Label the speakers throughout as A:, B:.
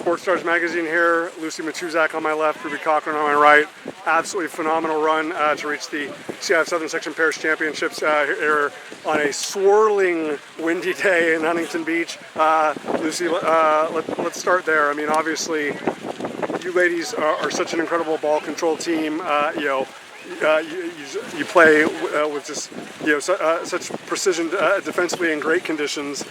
A: Sports Stars Magazine here. Lucy Matuszak on my left, Ruby Cochrane on my right. Absolutely phenomenal run to reach the CIF-Southern Section Pairs Championships here on a swirling, windy day in Huntington Beach. Lucy, let's start there. I mean, obviously, you ladies are such an incredible ball control team. You play with just such precision defensively in great conditions.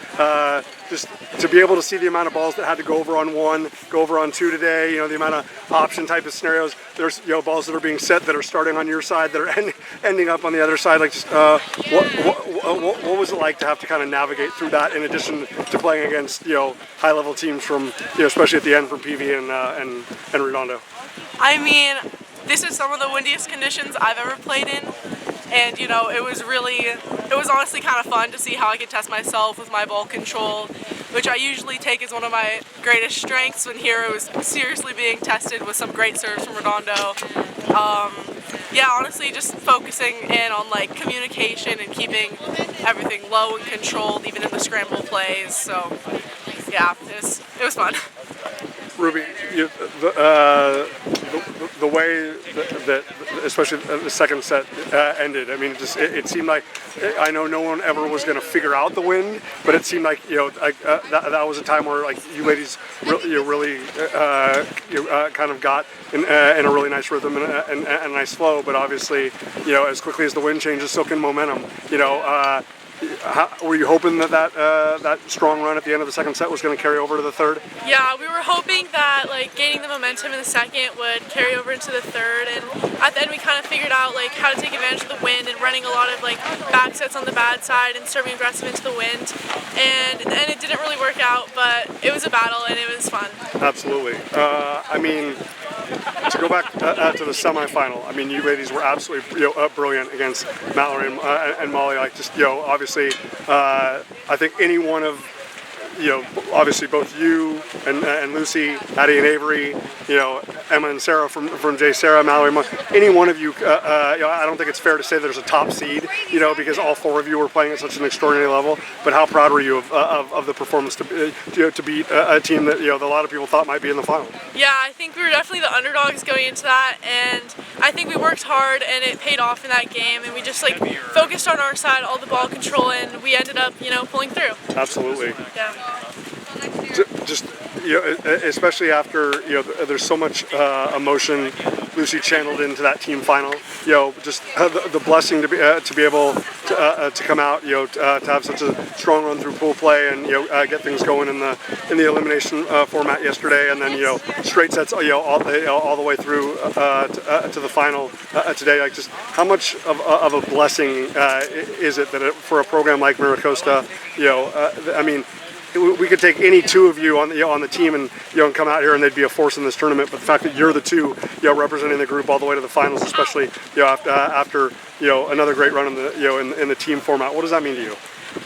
A: Just to be able to see the amount of balls that had to go over on one, go over on two today. The amount of option type of scenarios. There's balls that are being set that are starting on your side that are ending up on the other side. Like, just what was it like to have to kind of navigate through that in addition to playing against high level teams from especially at the end from PV and Redondo?
B: I mean, this is some of the windiest conditions I've ever played in, and it was honestly kind of fun to see how I could test myself with my ball control, which I usually take as one of my greatest strengths, when here it was seriously being tested with some great serves from Redondo. Yeah, honestly just focusing in on like communication and keeping everything low and controlled even in the scramble plays, so yeah, it was fun.
A: Ruby, the way that especially the second set ended, I mean, it seemed like, I know no one ever was going to figure out the wind, but it seemed like that was a time where like you ladies really kind of got in a really nice rhythm and a nice flow. But obviously, as quickly as the wind changes, so can momentum. Were you hoping that strong run at the end of the second set was going to carry over to the third?
B: Yeah, we were hoping that like gaining the momentum in the second would carry over into the third, and at the end we kind of figured out like how to take advantage of the wind and running a lot of like back sets on the bad side and serving aggressive into the wind, and it didn't really work out, but it was a battle and it was fun.
A: Absolutely. I mean, to go back to the semifinal, I mean, you ladies were absolutely brilliant against Mallory and Molly. Like, just obviously, I think any one of obviously both you and Lucy, Addi and Avery, Emma and Sarah from J. Sarah, Mallory, any one of you, I don't think it's fair to say there's a top seed, because all four of you were playing at such an extraordinary level. But how proud were you of the performance to beat a team that a lot of people thought might be in the final?
B: Yeah, I think we were definitely the underdogs going into that, and I think we worked hard and it paid off in that game, and we just like focused on our side, all the ball control, and we ended up pulling through.
A: Absolutely.
B: Yeah.
A: Just especially after there's so much emotion Lucy channeled into that team final. Just the blessing to be able to come out, to have such a strong run through pool play and get things going in the elimination format yesterday, and then straight sets all the way through to the final today. Like, just how much of a blessing is it that for a program like Mira Costa, I mean, we could take any two of you on the team and come out here and they'd be a force in this tournament. But the fact that you're the two representing the group all the way to the finals, especially after another great run in the in the team format, what does that mean to you?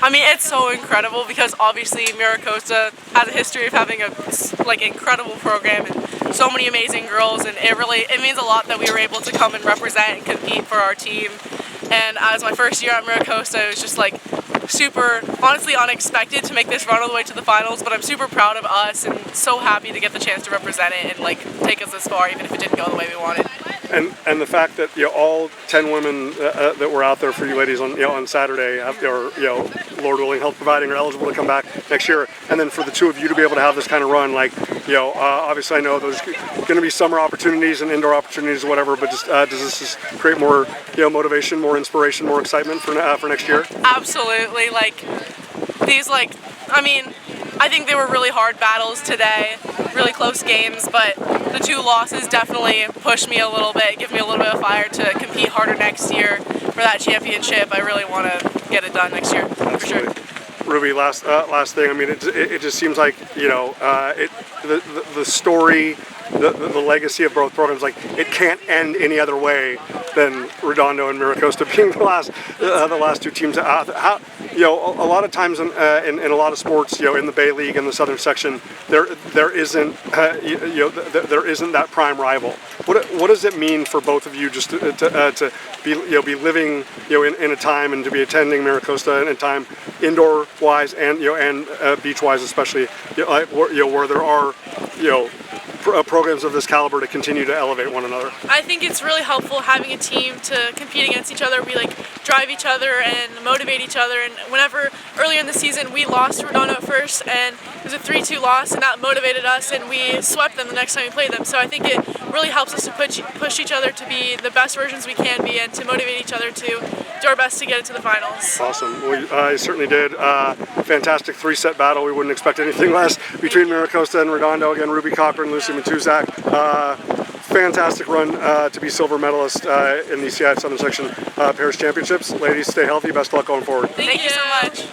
B: I mean, it's so incredible because obviously Mira Costa has a history of having a incredible program and so many amazing girls, and it means a lot that we were able to come and represent and compete for our team. And as my first year at Mira Costa, it was just like super, honestly, unexpected to make this run all the way to the finals, but I'm super proud of us and so happy to get the chance to represent it and like take us this far, even if it didn't go the way we wanted.
A: And the fact that all 10 women that were out there for you ladies on Saturday, Lord willing, health providing, are eligible to come back next year, and then for the two of you to be able to have this kind of run, like obviously I know there's going to be summer opportunities and indoor opportunities or whatever, but just does this just create more motivation, more inspiration, more excitement for next year?
B: Absolutely. I think they were really hard battles today, really close games, but the two losses definitely pushed me a little bit, give me a little bit of fire to compete harder next year for that championship. I really want to get it done next year, for sure.
A: Ruby, last thing. I mean, it just seems like the story, the legacy of both programs, like, it can't end any other way than Redondo and Mira Costa being the last two teams out. A lot of times in a lot of sports, in the Bay League and the Southern Section, there isn't that prime rival. What does it mean for both of you just to be living in a time and to be attending Mira Costa in a time indoor wise and beach wise especially, where there are programs of this caliber to continue to elevate one another?
B: I think it's really helpful having a team to compete against each other. We drive each other and motivate each other. And whenever earlier in the season we lost to Redondo at first, and it was a 3-2 loss, and that motivated us, and we swept them the next time we played them. So I think it really helps us to push each other to be the best versions we can be, and to motivate each other to do our best to get it to the finals.
A: Awesome. I certainly did. Fantastic 3-set battle. We wouldn't expect anything less between Mira Costa and Redondo. Again, Ruby Cochrane, Lucy Matuszak. Fantastic run to be silver medalist in the CIF-Southern Section Pairs Championships. Ladies, stay healthy. Best of luck going forward.
B: Thank you so much.